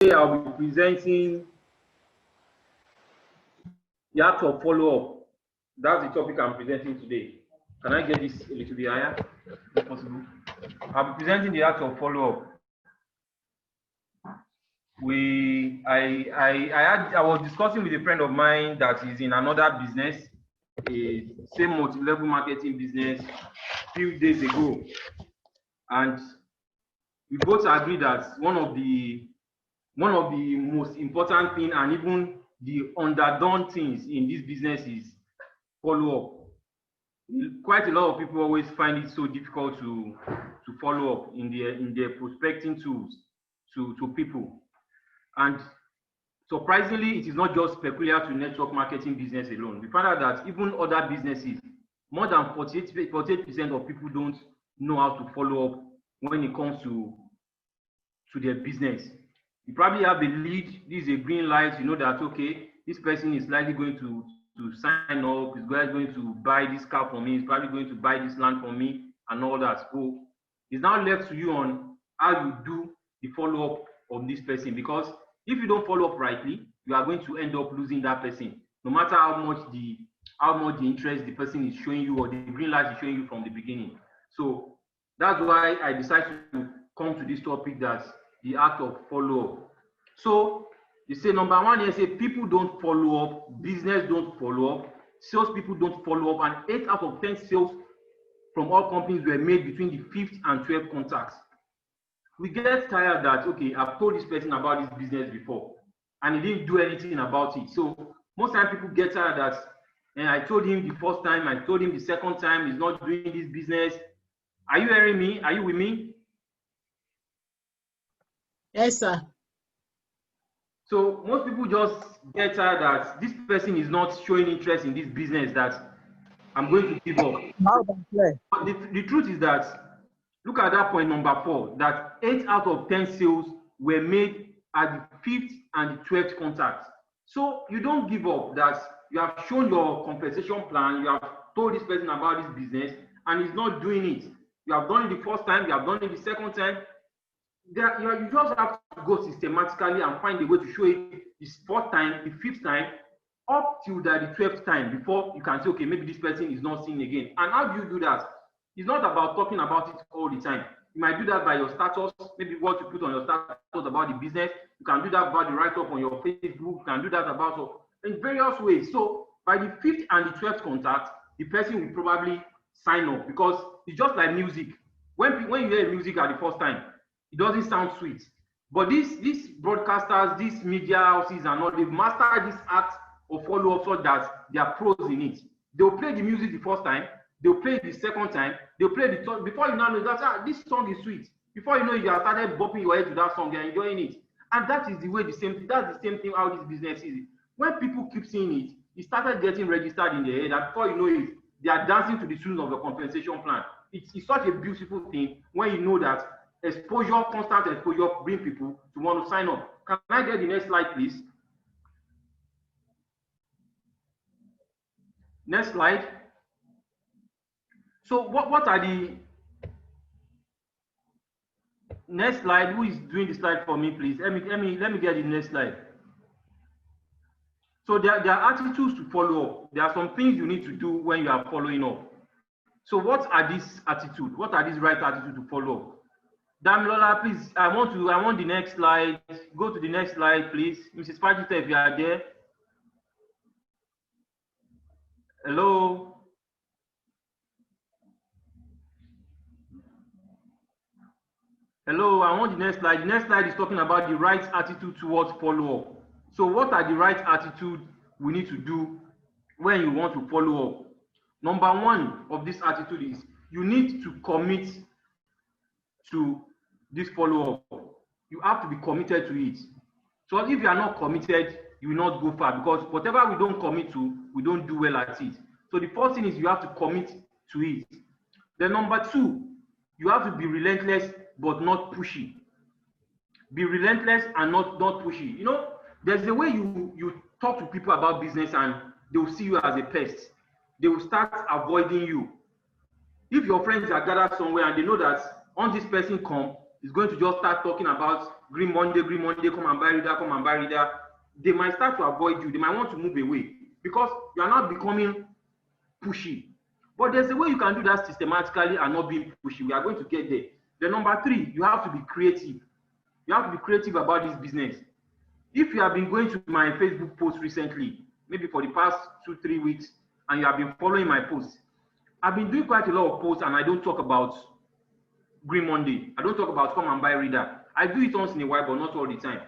I'll be presenting the art of follow-up. That's the topic I'm presenting today. Can I get this a little bit higher, if possible? I'll be presenting the art of follow-up. I was discussing with a friend of mine that is in another business, a same multi-level marketing business, a few days ago, and we both agreed that one of the most important thing and even the underdone things in this business is follow-up. Quite a lot of people always find it so difficult to follow up in their prospecting tools to people. And surprisingly, it is not just peculiar to network marketing business alone. We found out that even other businesses, more than 48% of people don't know how to follow up when it comes to their business. You probably have a lead, this is a green light, you know that, okay, this person is likely going to sign up, is going to buy this car for me, is probably going to buy this land for me, and all that. So it's now left to you on how you do the follow-up of this person, because if you don't follow up rightly, you are going to end up losing that person, no matter how much the interest the person is showing you or the green light is showing you from the beginning. So that's why I decided to come to this topic, that's the art of follow-up. So you say number one, you say people don't follow up, business don't follow up, salespeople don't follow up, and 8 out of 10 sales from all companies were made between the 5th and 12th contacts. We get tired that, okay, I've told this person about this business before and he didn't do anything about it. So most times people get tired that, and I told him the first time, I told him the second time, he's not doing this business. Are you hearing me? Are you with me? Yes, sir. So most people just get tired that this person is not showing interest in this business, that I'm going to give up. But the truth is that, look at that point number 4, that 8 out of 10 sales were made at the 5th and the 12th contact. So you don't give up, that you have shown your compensation plan, you have told this person about this business, and he's not doing it. You have done it the first time, you have done it the second time. You just have to go systematically and find a way to show it the 4th time, the 5th time, up till the 12th time, before you can say, okay, maybe this person is not seen again. And how do you do that? It's not about talking about it all the time. You might do that by your status, maybe what you put on your status about the business. You can do that about the write-up on your Facebook. You can do that about in various ways. So by the 5th and the 12th contact, the person will probably sign up, because it's just like music. When you hear music at the first time, it doesn't sound sweet. But these broadcasters, these media houses and all, they've mastered this art of follow-up so that they are pros in it. They'll play the music the first time, they'll play it the second time, they'll play the third. Before you know that, this song is sweet. Before you know it, you have started bopping your head to that song, you're enjoying it. And that is the way that's the same thing how this business is. When people keep seeing it, it started getting registered in their head, and before you know it, they are dancing to the tune of the compensation plan. It's such a beautiful thing when you know that exposure, constant exposure, bring people to want to sign up. Can I get the next slide, please? Next slide. So what are the next slide? Who is doing the slide for me, please? Let me get the next slide. So there are attitudes to follow up. There are some things you need to do when you are following up. So what are these attitudes? What are these right attitudes to follow up? Damilola, please, I want the next slide. Go to the next slide, please. Mrs. Fajita, if you are there. Hello. Hello, I want the next slide. The next slide is talking about the right attitude towards follow-up. So what are the right attitude we need to do when you want to follow up? Number 1 of this attitude is you need to commit to this follow-up. You have to be committed to it. So if you are not committed, you will not go far, because whatever we don't commit to, we don't do well at it. So the first thing is you have to commit to it. Then number 2, you have to be relentless but not pushy. Be relentless and not pushy. You know, there's a way you talk to people about business and they will see you as a pest. They will start avoiding you. If your friends are gathered somewhere and they know that on this person come, is going to just start talking about Green Monday, come and buy reader, come and buy reader, they might start to avoid you. They might want to move away because you are not becoming pushy. But there's a way you can do that systematically and not being pushy. We are going to get there. The number 3, you have to be creative. You have to be creative about this business. If you have been going to my Facebook post recently, maybe for the past 2-3 weeks, and you have been following my posts, I've been doing quite a lot of posts and I don't talk about Green Monday. I don't talk about come and buy reader. I do it once in a while, but not all the time.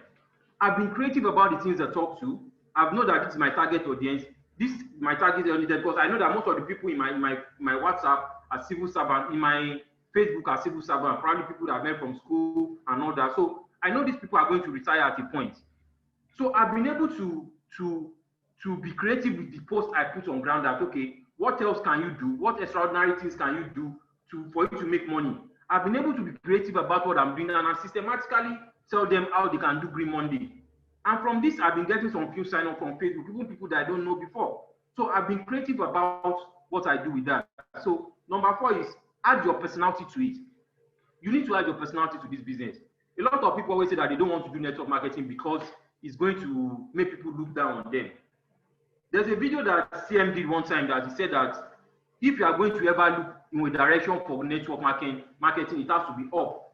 I've been creative about the things I talk to. I've known that this is my target audience. This is my target audience because I know that most of the people in my WhatsApp are civil servants, in my Facebook are civil servants, probably people that I've met from school and all that. So I know these people are going to retire at a point. So I've been able to be creative with the post I put on ground that, okay, what else can you do? What extraordinary things can you do for you to make money? I've been able to be creative about what I'm doing and I systematically tell them how they can do Green Monday. And from this, I've been getting some few sign-up from Facebook, even people that I don't know before. So I've been creative about what I do with that. So number 4 is add your personality to it. You need to add your personality to this business. A lot of people always say that they don't want to do network marketing because it's going to make people look down on them. There's a video that CM did one time that he said that if you are going to ever look in a direction for network marketing, it has to be up.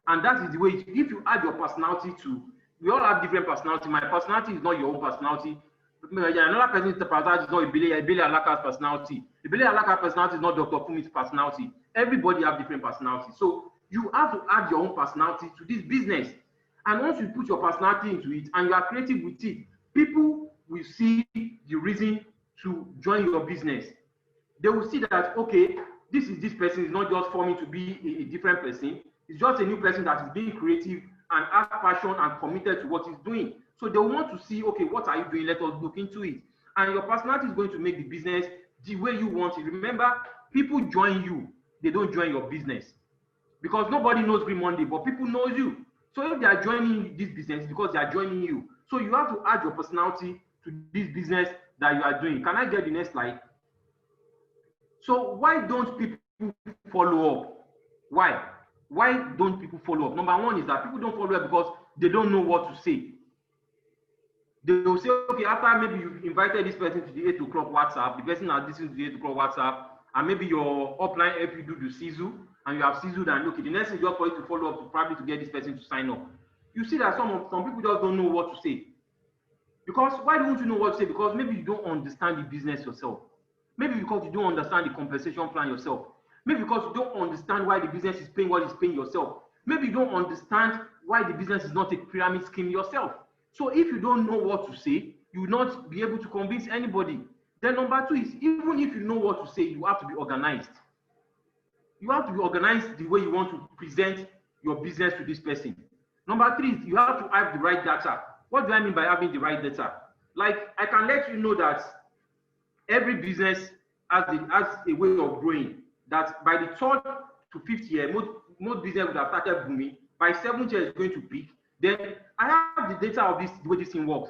And that is the way, if you add your personality to, we all have different personality. My personality is not your own personality. Another person's personality is not Ibele Alaka's personality. Ibele Alaka's personality is not Dr. Fumi's personality. Everybody have different personalities. So you have to add your own personality to this business. And once you put your personality into it and you are creative with it, people will see the reason to join your business. They will see that, okay, this person is not just forming to be a different person. It's just a new person that is being creative and has passion and committed to what he's doing. So they want to see, okay, what are you doing? Let us look into it. And your personality is going to make the business the way you want it. Remember, people join you. They don't join your business. Because nobody knows Green Monday, but people know you. So if they are joining this business, it's because they are joining you. So you have to add your personality to this business that you are doing. Can I get the next slide? So why don't people follow up? Why? Why don't people follow up? Number 1 is that people don't follow up because they don't know what to say. They will say, okay, after maybe you invited this person to the 8 o'clock WhatsApp, the person has listened to the 8 o'clock WhatsApp, and maybe your upline help you do the sizzle, and you have sizzled and okay, the next thing is just for you to follow up to probably to get this person to sign up. You see that some people just don't know what to say. Because why don't you know what to say? Because maybe you don't understand the business yourself. Maybe because you don't understand the compensation plan yourself. Maybe because you don't understand why the business is paying what it's paying yourself. Maybe you don't understand why the business is not a pyramid scheme yourself. So if you don't know what to say, you will not be able to convince anybody. Then number 2 is, even if you know what to say, you have to be organized. You have to be organized the way you want to present your business to this person. Number 3 is you have to have the right data. What do I mean by having the right data? Like, I can let you know that every business has a way of growing. That by the 3rd to 5th year, most business would have started booming. By 7th year, it's going to peak. Then I have the data of this, the way this thing works.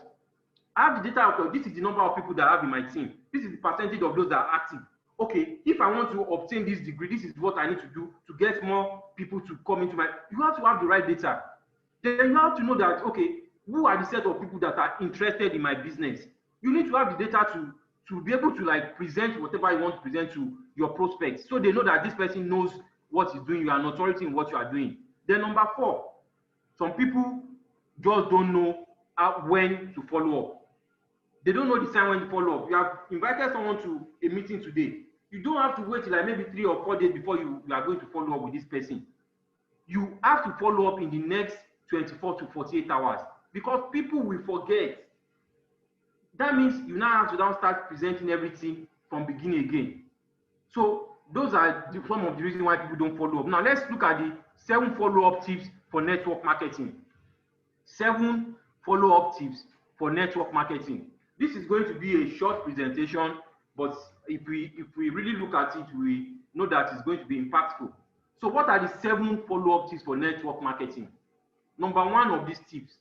I have the data of this is the number of people that I have in my team. This is the percentage of those that are active. Okay, if I want to obtain this degree, this is what I need to do to get more people to come into my. You have to have the right data. Then you have to know that, okay, who are the set of people that are interested in my business? You need to have the data to be able to like present whatever you want to present to your prospects, so they know that this person knows what he's doing. You are an authority in what you are doing. Then number 4, some people just don't know when to follow up. They don't know the time when to follow up. You have invited someone to a meeting today. You don't have to wait till like maybe 3 or 4 days before you are going to follow up with this person. You have to follow up in the next 24 to 48 hours because people will forget. That means you now have to now start presenting everything from beginning again. So those are some of the reasons why people don't follow up. Now let's look at the 7 follow-up tips for network marketing. 7 follow-up tips for network marketing. This is going to be a short presentation, but if we really look at it, we know that it's going to be impactful. So what are the 7 follow-up tips for network marketing? Number 1 of these tips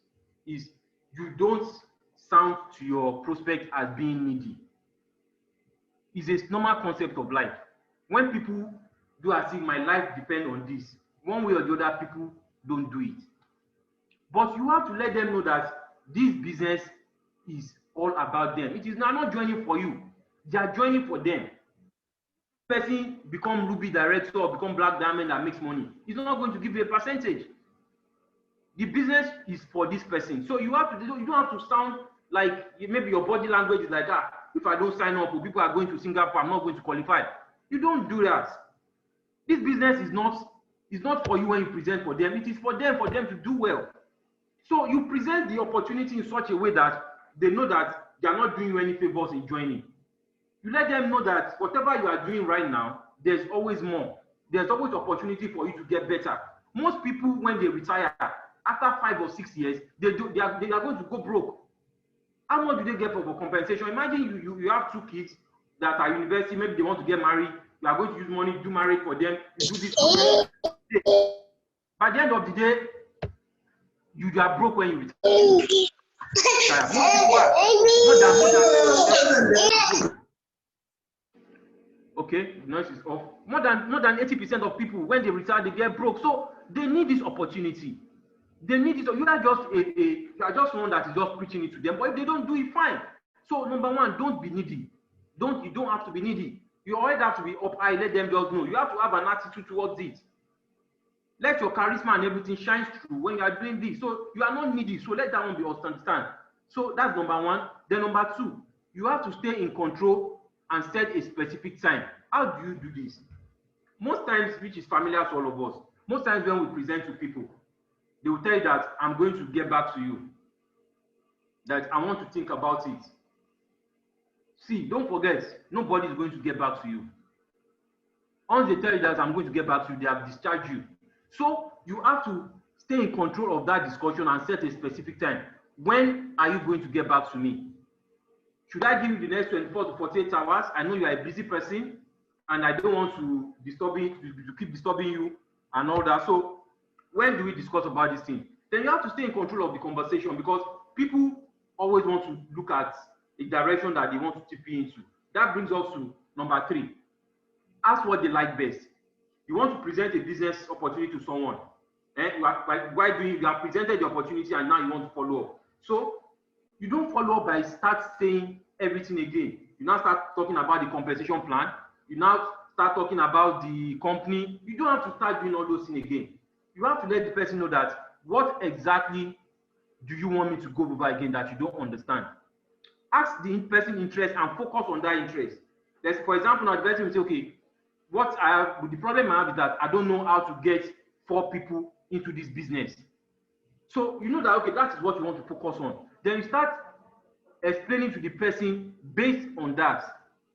is you don't sound to your prospect as being needy. It's a normal concept of life. When people do as if my life depends on this, one way or the other, people don't do it. But you have to let them know that this business is all about them. It is not joining for you. They are joining for them. Person become Ruby director or become Black Diamond that makes money. He's not going to give you a percentage. The business is for this person. So you don't have to sound like maybe your body language is like, if I don't sign up, people are going to Singapore, I'm not going to qualify. You don't do that. This business is not for you when you present for them. It is for them to do well. So you present the opportunity in such a way that they know that they are not doing you any favors in joining. You let them know that whatever you are doing right now, there's always more. There's always opportunity for you to get better. Most people, when they retire, after 5 or 6 years, they are going to go broke. How much do they get for compensation? Imagine you have 2 kids that are university, maybe they want to get married. You are going to use money, do marriage for them, you do this. By the end of the day, you are broke when you retire. Okay, noise is off. More than 80% of people, when they retire, they get broke. So they need this opportunity. They need it. You are just one that is just preaching it to them. But if they don't do it, fine. So number one, don't be needy. You don't have to be needy. You always have to be up high. Let them just know. You have to have an attitude towards it. Let your charisma and everything shine through when you are doing this. So you are not needy. So let that one be understand. So that's number one. Then number two, you have to stay in control and set a specific time. How do you do this? Most times, which is familiar to all of us, most times when we present to people, they will tell you that I'm going to get back to you, that I want to think about it. See, don't forget, nobody is going to get back to you. Once they tell you that I'm going to get back to you, they have discharged you. So you have to stay in control of that discussion and set a specific time. When are you going to get back to me? Should I give you the next 24 to 48 hours? I know you are a busy person and I don't want to keep disturbing you and all that. So when do we discuss about this thing? Then you have to stay in control of the conversation, because people always want to look at a direction that they want to tip you into. That brings us to number 3. Ask what they like best. You want to present a business opportunity to someone. You have presented the opportunity and now you want to follow up. So you don't follow up by start saying everything again. You now start talking about the compensation plan. You now start talking about the company. You don't have to start doing all those things again. You have to let the person know that what exactly do you want me to go over again that you don't understand. Ask the person interest and focus on that interest. For example, now the person will say, okay, the problem I have is that I don't know how to get 4 people into this business. So you know that, okay, that is what you want to focus on. Then you start explaining to the person based on that.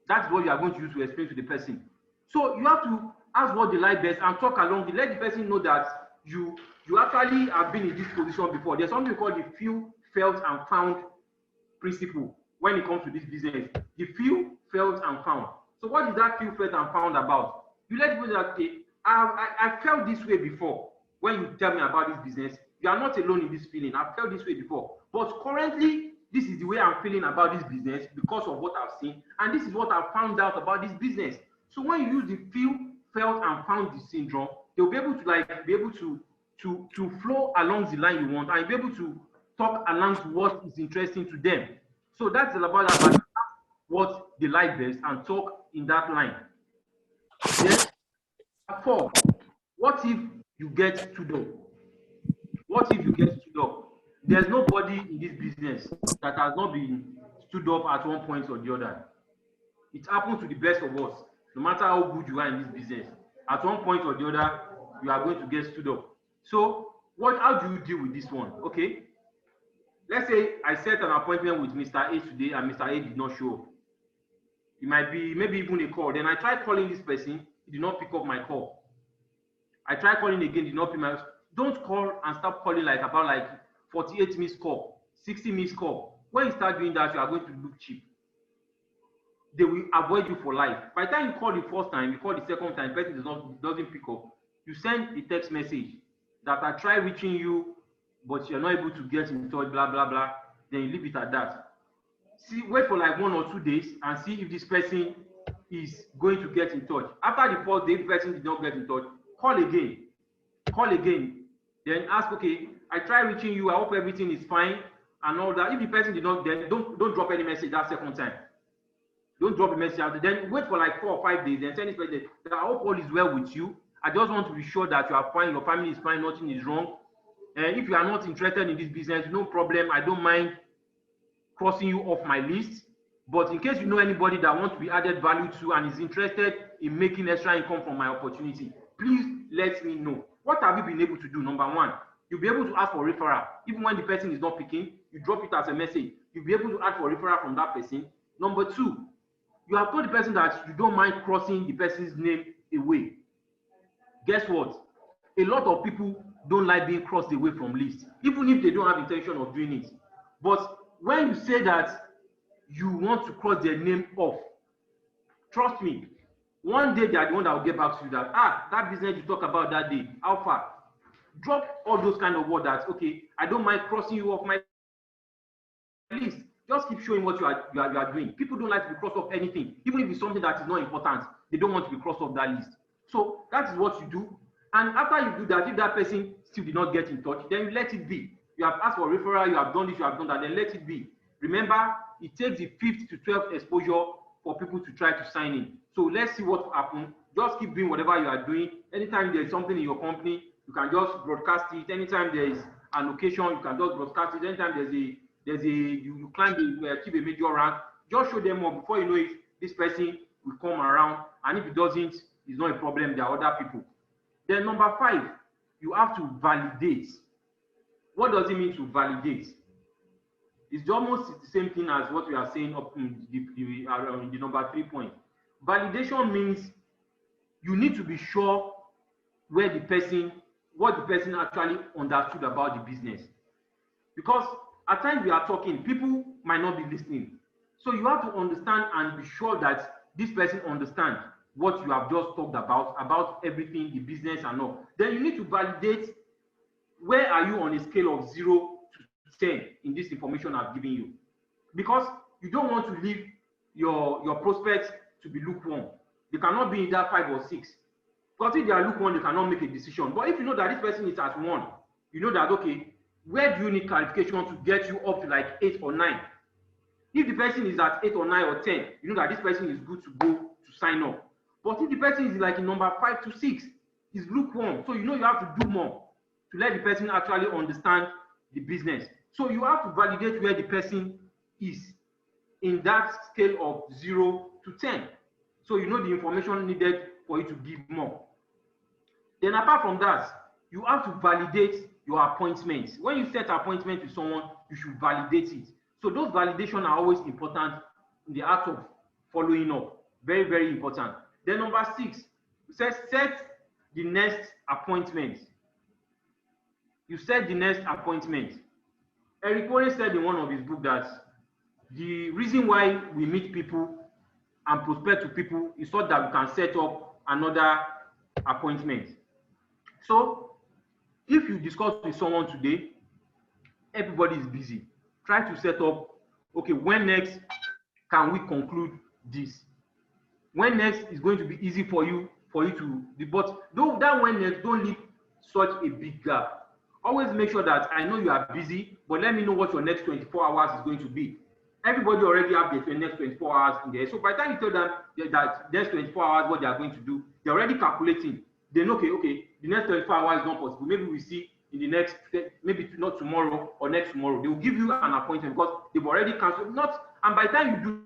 That's what you are going to use to explain to the person. So you have to ask what they like best and talk along. Let the person know that you actually have been in this position before. There's something called the feel, felt, and found principle when it comes to this business. The feel, felt, and found. So what is that feel, felt, and found about? You let people know that, okay, I felt this way before. When you tell me about this business, you are not alone in this feeling. I've felt this way before. But currently, this is the way I'm feeling about this business because of what I've seen. And this is what I've found out about this business. So when you use the feel, felt, and found the syndrome, they'll be able to flow along the line you want and be able to talk along what is interesting to them. So that's all about that, what they like best and talk in that line. Then 4, what if you get stood up? What if you get stood up? There's nobody in this business that has not been stood up at one point or the other. It happens to the best of us. No matter how good you are in this business, at one point or the other, you are going to get stood up. So how do you deal with this one? Okay, let's say I set an appointment with Mr. A today and Mr. A did not show up. It might be maybe even a call. Then I tried calling this person, he did not pick up my call. I tried calling again, did not pick my. Don't call and stop calling about 48 missed call, 60 missed call. When you start doing that, you are going to look cheap. They will avoid you for life. By the time you call the first time, you call the second time, the person doesn't pick up. You send a text message that I try reaching you, but you're not able to get in touch, blah, blah, blah. Then you leave it at that. Wait for 1 or 2 days and see if this person is going to get in touch. After the 4th day, if the person did not get in touch, call again. Then ask, okay, I try reaching you. I hope everything is fine and all that. If the person did not, then don't drop any message that second time. Don't drop a message out. Then wait for like 4 or 5 days. Then send this message that I hope all is well with you. I just want to be sure that you are fine, your family is fine, nothing is wrong. And if you are not interested in this business, no problem. I don't mind crossing you off my list. But in case you know anybody that wants to be added value to and is interested in making extra income from my opportunity, please let me know. What have you been able to do? Number one, you'll be able to ask for referral. Even when the person is not picking, you drop it as a message. You'll be able to ask for referral from that person. Number two, you have told the person that you don't mind crossing the person's name away. Guess what? A lot of people don't like being crossed away from lists, even if they don't have intention of doing it. But when you say that you want to cross their name off, trust me, one day they are the one that will get back to you that, that business you talk about that day, how far? Drop all those kind of words that, okay, I don't mind crossing you off my list. Just keep showing what you are doing. People don't like to be crossed off anything. Even if it's something that is not important, they don't want to be crossed off that list. So that is what you do. And after you do that, if that person still did not get in touch, then you let it be. You have asked for referral, you have done this, you have done that, then let it be. Remember, it takes the 5th to 12th exposure for people to try to sign in. So let's see what happens. Just keep doing whatever you are doing. Anytime there's something in your company, you can just broadcast it. Anytime there is an occasion, you can just broadcast it. Anytime you climb keep a major rank, just show them more. Before you know it, this person will come around, and if it doesn't, it's not a problem. There are other people. Then number 5, you have to validate. What does it mean to validate? It's almost the same thing as what we are saying up in the number 3 point. Validation means you need to be sure what the person actually understood about the business. Because at times we are talking, people might not be listening. So you have to understand and be sure that this person understands what you have just talked about everything, the business and all. Then you need to validate where are you on a scale of 0 to 10 in this information I've given you. Because you don't want to leave your prospects to be lukewarm. They cannot be in that 5 or 6. Because if they are lukewarm, they cannot make a decision. But if you know that this person is at 1, you know that, okay, where do you need clarification to get you up to like 8 or 9? If the person is at 8 or 9 or 10, you know that this person is good to go to sign up. But if the person is like in number 5 to 6, is lukewarm. So you know you have to do more to let the person actually understand the business. So you have to validate where the person is in that scale of 0 to 10. So you know the information needed for you to give more. Then apart from that, you have to validate your appointments. When you set appointment with someone, you should validate it. So those validations are always important in the act of following up. Very, very important. Then number 6, it says set the next appointment. You set the next appointment. Eric Warren said in one of his books that the reason why we meet people and prospect to people is so that we can set up another appointment. So if you discuss with someone today, everybody is busy. Try to set up, okay, when next can we conclude this? When next is going to be easy for you to, but that when next, don't leave such a big gap. Always make sure that I know you are busy, but let me know what your next 24 hours is going to be. Everybody already have their next 24 hours in there. So by the time you tell them that next 24 hours what they are going to do, they're already calculating. They know, okay, the next 24 hours is not possible. Maybe we see in the next, maybe not tomorrow or next tomorrow. They will give you an appointment because they've already canceled. And by the time you do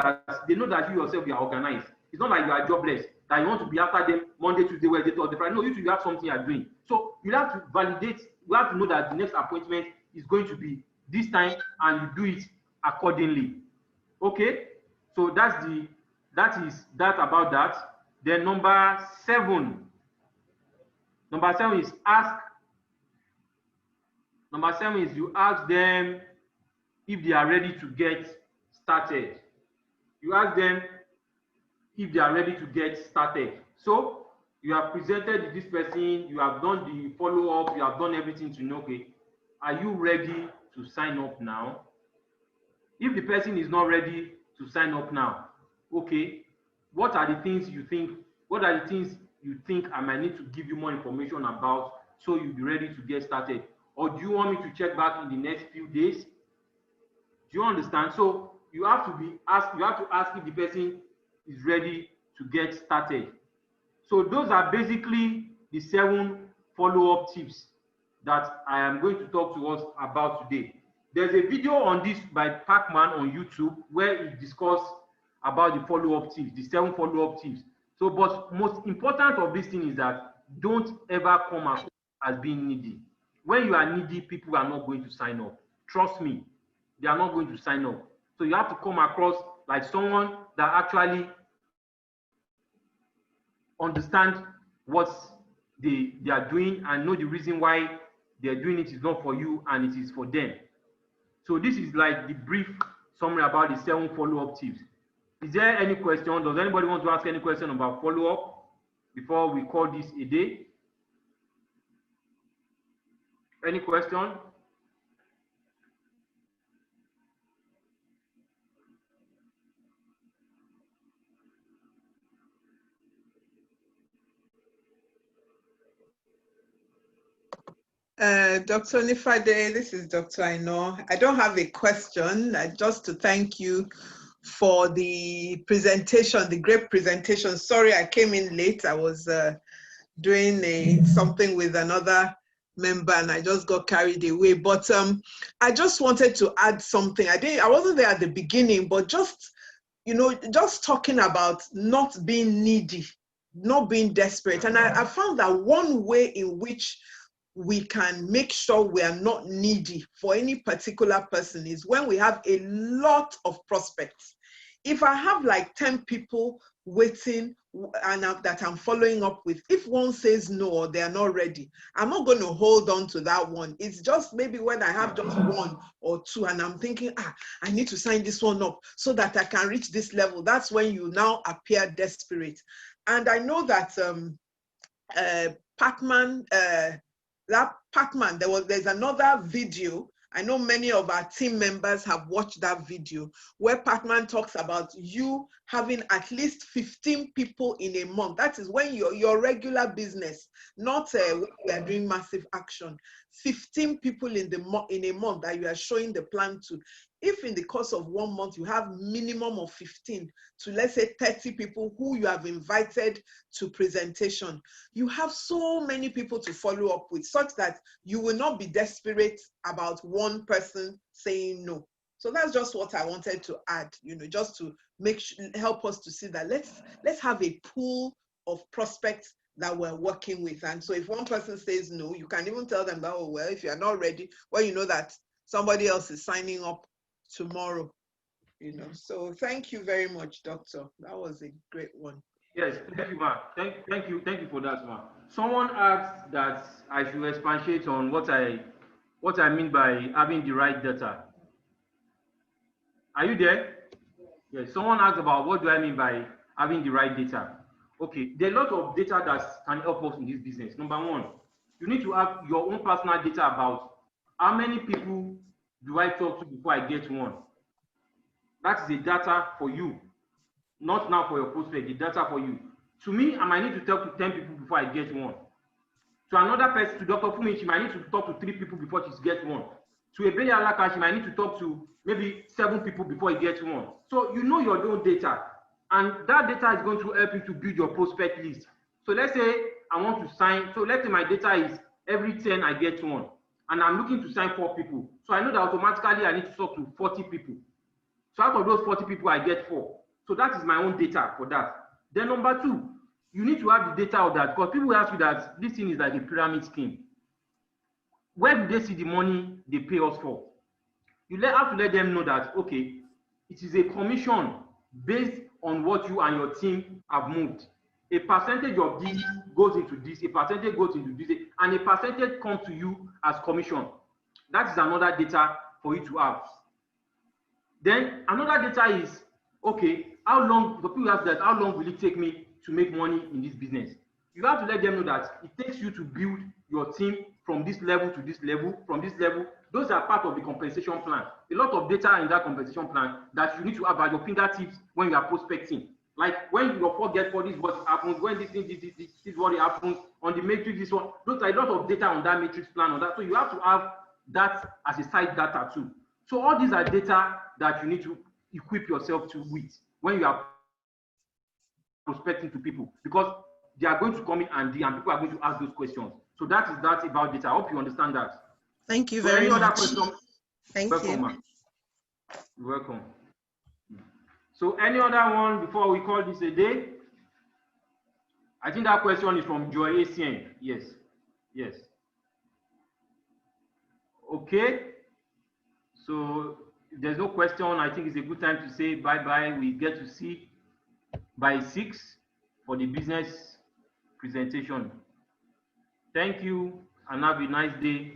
that, they know that you yourself, you are organized. It's not like you are jobless, that you want to be after them Monday, Tuesday, Wednesday, Thursday, Friday. No, you have something you are doing. So you have to validate, you have to know that the next appointment is going to be this time and you do it accordingly. Okay? So that is about that. Then number 7 is ask. Number 7 is you ask them if they are ready to get started. You ask them if they are ready to get started. So you have presented this person, you have done the follow-up, you have done everything to know, okay, are you ready to sign up now? If the person is not ready to sign up now, okay, what are the things you think I might need to give you more information about so you'll be ready to get started? Or do you want me to check back in the next few days? Do you understand? So you have to ask if the person is ready to get started. So those are basically the 7 follow-up tips that I am going to talk to us about today. There's a video on this by Pacman on YouTube where he discussed about the follow-up tips, the 7 follow-up tips. So, but most important of this thing is that don't ever come across as being needy. When you are needy, people are not going to sign up. Trust me, they are not going to sign up. So you have to come across like someone that actually understand what they are doing and know the reason why they're doing it is not for you and it is for them. So this is like the brief summary about the 7 follow-up tips. Is there any question? Does anybody want to ask any question about follow-up before we call this a day? Any question? Dr. Onifade, this is Dr. Aino. I don't have a question, just to thank you for the presentation, the great presentation. Sorry, I came in late. I was doing something with another member and I just got carried away. But I just wanted to add something. I wasn't there at the beginning, but just, you know, just talking about not being needy, not being desperate. And I found that one way in which we can make sure we are not needy for any particular person is when we have a lot of prospects. If I have like 10 people waiting and that I'm following up with, if one says no or they are not ready, I'm not going to hold on to that one. It's just maybe when I have just 1 or 2 and I'm thinking, I need to sign this one up so that I can reach this level. That's when you now appear desperate. And I know that Pacman, there's another video. I know many of our team members have watched that video where Pacman talks about you having at least 15 people in a month. That is when your regular business, not when we are doing massive action. 15 people in a month that you are showing the plan to. If in the course of 1 month you have minimum of 15 to, let's say, 30 people who you have invited to presentation, you have so many people to follow up with, such that you will not be desperate about one person saying no. So that's just what I wanted to add, you know, just to help us to see that let's have a pool of prospects that we're working with. And so if one person says no, you can even tell them that, oh, well, if you're not ready, well, you know that somebody else is signing up tomorrow, you know. So thank you very much, Doctor. That was a great one. Yes, thank you, ma. Thank you for that, ma. Someone asked that I should expatiate on what I mean by having the right data. Are you there? Yes. Someone asked about what do I mean by having the right data. Okay, there are a lot of data that can help us in this business. Number 1, you need to have your own personal data about how many people do I talk to before I get one. That is the data for you, not now for your prospect, the data for you. To me, I might need to talk to 10 people before I get one. To another person, to Dr. Fumi, she might need to talk to 3 people before she gets one. To Ebele Alaka, she might need to talk to maybe 7 people before he gets one. So you know your own data, and that data is going to help you to build your prospect list. So let's say I want to sign, so let's say my data is every 10 I get one, and I'm looking to sign 4 people. So I know that automatically I need to talk to 40 people. So out of those 40 people, I get 4. So that is my own data for that. Then number 2, you need to have the data of that, because people will ask you that this thing is like a pyramid scheme. Where do they see the money they pay us for? You have to let them know that, okay, it is a commission based on what you and your team have moved. A percentage of this goes into this, a percentage goes into this, and a percentage comes to you as commission. That is another data for you to have. Then another data is, okay, how long, the people ask that, how long will it take me to make money in this business? You have to let them know that it takes you to build your team from this level to this level, from this level. Those are part of the compensation plan. A lot of data in that compensation plan that you need to have at your fingertips when you are prospecting. Like when you forget for this what happens, when this is what happens on the matrix, this one, those are a lot of data on that matrix plan on that. So you have to have that as a side data too. So all these are data that you need to equip yourself to with when you are prospecting to people, because they are going to come in and people are going to ask those questions. So that is that about data. I hope you understand that. Thank you So very any other much. question? Thank Welcome, you. man. Welcome. So any other one before we call this a day? I think that question is from Joy ACN. Yes. Yes. Okay. So if there's no question, I think it's a good time to say bye-bye. We get to see by 6 for the business presentation. Thank you and have a nice day.